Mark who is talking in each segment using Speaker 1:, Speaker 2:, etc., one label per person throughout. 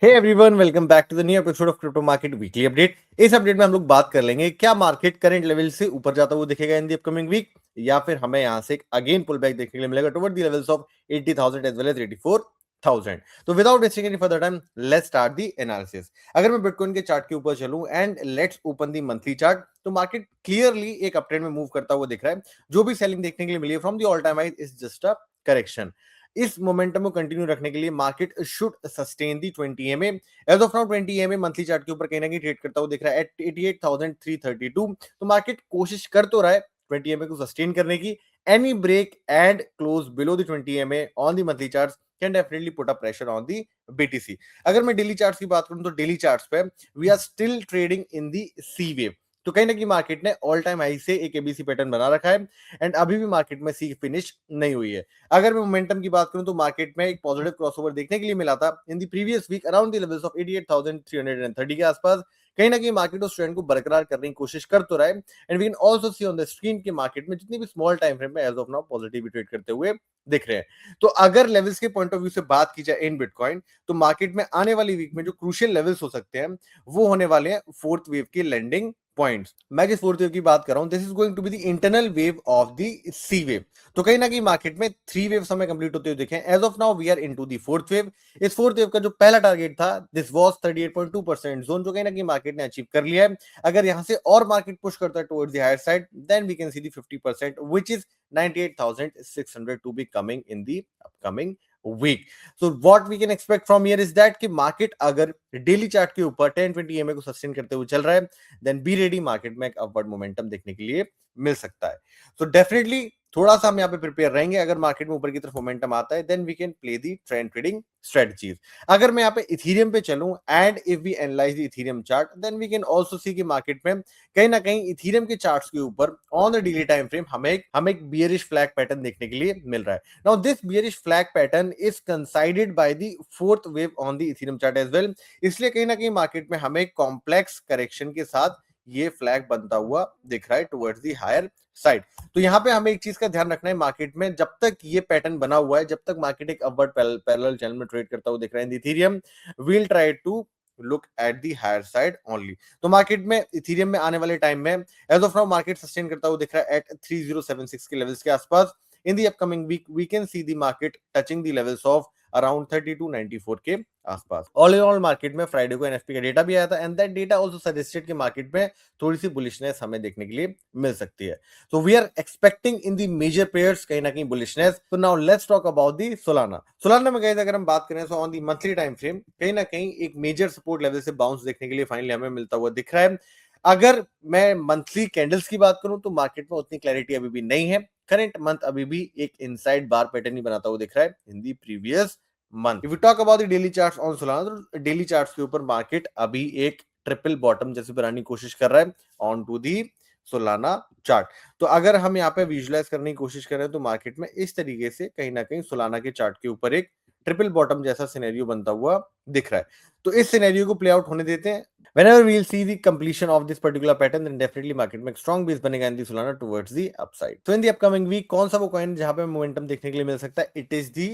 Speaker 1: Hey everyone, welcome back to the new episode of crypto market weekly update. इस update में हम लोग बात कर लेंगे क्या मार्केट करंट लेवल से ऊपर जाता हुआ दिखेगा इन द अपकमिंग वीक, या फिर हमें यहां से अगेन पुल बैक देखने के लिए मिलेगा toward the levels of 80,000 as well as 84,000। तो without wasting any further time, let's start the analysis. अगर मैं बिटकॉइन के चार्ट के ऊपर चलूं and let's open the monthly chart, तो मार्केट क्लियरली एक अपट्रेंड में मूव करता हुआ दिख रहा है। जो भी सेलिंग देखने के लिए मिली है from the all time high is just a correction. इस मोमेंटम को कंटिन्यू रखने के लिए market should sustain the 20 MA. As of now 20 MA monthly chart के ऊपर कहीं ना कहीं ट्रेड करता हुआ दिख रहा है एट 88,332। तो मार्केट कोशिश कर तो रहा है 20 एमए को सस्टेन करने की। Any break and close below the 20 MA on the monthly charts can definitely put a pressure on the BTC. अगर मैं डेली चार्ट्स की बात करूं तो डेली चार्ट्स पे we are still trading in the C wave. तो कहीं ना कहीं मार्केट ने ऑल टाइम हाई से एक एबीसी पैटर्न बना रखा है एंड अभी भी मार्केट में सी फिनिश नहीं हुई है। अगर मैं मोमेंटम की बात करूं तो मार्केट में एक पॉजिटिव क्रॉसओवर देखने के लिए मिला था in the previous week around the levels of 88,330 के आसपास। कहीं ना कहीं मार्केट उस ट्रेंड को बरकरार करने की कोशिश कर तो रहा है and we can also see on the screen के मार्केट में जितनी भी स्मॉल टाइम फ्रेम में as of now positive trade करते हुए दिख रहे हैं। तो अगर लेवल्स के पॉइंट ऑफ व्यू से बात की जाए इन बिटकॉइन, तो मार्केट में आने वाली वीक में जो क्रूशियल लेवल्स हो सकते हैं वो होने वाले हैं फोर्थ वेव की लैंडिंग पॉइंट्स। मैं जिस फोर्थ वेव की बात कर रहा हूं, this is going to be the internal wave of the C wave. तो कहीं ना कहीं मार्केट में थ्री वेव हमें कंप्लीट होते हुए देखें। As of now we are into the fourth wave. इस फोर्थ वेव का जो पहला टारगेट था दिस वाज 38.2% जोन, जो कहीं ना कहीं मार्केट ने अचीव कर लिया है। अगर यहां से और मार्केट पुश करता है towards the higher side, then we can see the 50% which is 98,600 to be coming in the upcoming week. So what we can expect from here is that कि मार्केट अगर डेली चार्ट के ऊपर 10-20 EMA को sustain करते हुए चल रहा है, देन बी रेडी, मार्केट में एक अपवर्ड मोमेंटम देखने के लिए मिल सकता है। सो डेफिनेटली थोड़ा सा हम यहाँ पे प्रिपेयर रहेंगे। अगर मार्केट में ऊपर की तरफ मोमेंटम आता है then we can play the trend trading strategies. अगर मैं यहाँ पे इथीरियम पे चलूं and if we analyze the Ethereum chart, then we can also see कि मार्केट में कहीं ना कहीं इथीरियम के चार्ट्स के ऊपर on the daily time frame हमें एक बियरिश फ्लैग पैटर्न देखने के लिए मिल रहा है। Now this bearish flag pattern is considered by the fourth wave on the Ethereum chart as well. इसलिए कहीं ना कहीं मार्केट में हमें कॉम्प्लेक्स करेक्शन के साथ ये फ्लैग बनता हुआ दिख रहा है टुवर्ड्स द हायर साइड। तो यहाँ पे हमें एक चीज का ध्यान रखना है, मार्केट में जब तक ये पैटर्न बना हुआ है, जब तक मार्केट एक अपवर्ड पैरेलल चैनल में ट्रेड करता हुआ दिख रहा है in Ethereum, we'll try to look at the higher side only. तो मार्केट में इथेरियम में आने वाले टाइम में as of now market sustain करता हुआ दिख रहा है एट 3076 के लेवल्स के आसपास। In the upcoming week we can see the market touching the levels of around 3294 के आसपास। ऑल इन ऑल मार्केट में फ्राइडे को एनएफपी का डेटा भी आया था and that data also suggested कि मार्केट में थोड़ी सी बुलिशनेस हमें देखने के लिए मिल सकती है। So we are expecting in the major pairs कहीं ना कहीं bullishness. So now let's talk about the Solana. Solana में गाइस अगर हम बात करें तो on the monthly time frame कहीं ना कहीं एक major support level से bounce देखने के लिए फाइनली हमें मिलता हुआ दिख रहा है। अगर मैं मंथली कैंडल्स की बात करूं तो मार्केट में उतनी क्लैरिटी अभी भी नहीं है। करंट मंथ अभी भी एक इनसाइड बार पैटर्न ही बनाता हुआ दिख रहा है in the previous month. If you talk about the daily charts on Solana, तो डेली चार्ट्स के ऊपर मार्केट अभी एक ट्रिपल बॉटम जैसे बनाने की कोशिश कर रहा है on to the Solana chart. तो अगर हम यहाँ पे विजुलाइज करने की कोशिश करें तो मार्केट में इस तरीके से कहीं ना कहीं सोलाना के चार्ट के ऊपर एक ट्रिपल बॉटम जैसा सिनेरियो बनता हुआ दिख रहा है। तो इस सिनेरियो को प्ले आउट होने देते हैं। Whenever we'll see the completion of this particular pattern, then definitely market में strong base बनेगा in the Solana towards the upside. So in the upcoming week कौन सा वो कॉइन जहां पे मोमेंटम देखने के लिए मिल सकता है? It is the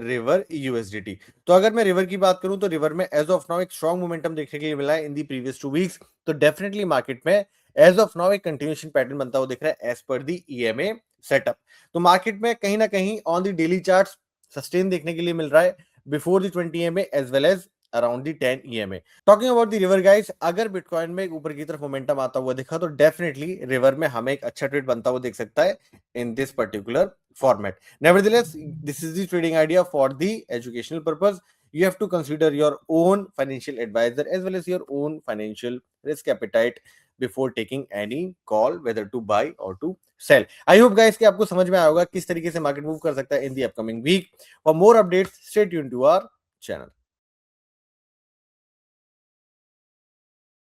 Speaker 1: River USDT. तो अगर मैं रिवर की बात करूं तो रिवर में एज ऑफ नाउ एक स्ट्रॉन्ग मोमेंटम देखने के लिए मिला है इन दी प्रीवियस 2 वीक्स। तो डेफिनेटली मार्केट में एज ऑफ नाउ एक कंटिन्यूएशन पैटर्न बनता हुआ दिख रहा है as per the EMA setup. तो मार्केट में कहीं ना कहीं on the daily charts sustain देखने के लिए मिल रहा है before the 20 EMA as well as around the 10 EMA। Talking about the river guys, अगर बिटकॉइन में ऊपर की तरफ मोमेंटम आता हुआ दिखा तो डेफिनेटली रिवर में हमें एक अच्छा ट्रेड बनता हुआ देख सकता है in this particular format. Nevertheless this is the trading idea for the educational purpose. You have to consider your own financial advisor as well as your own financial risk appetite before taking any call whether to buy or to sell. I hope guys कि आपको समझ में आया होगा किस तरीके से market move कर सकता है in the upcoming week. For more updates, stay tuned to our channel.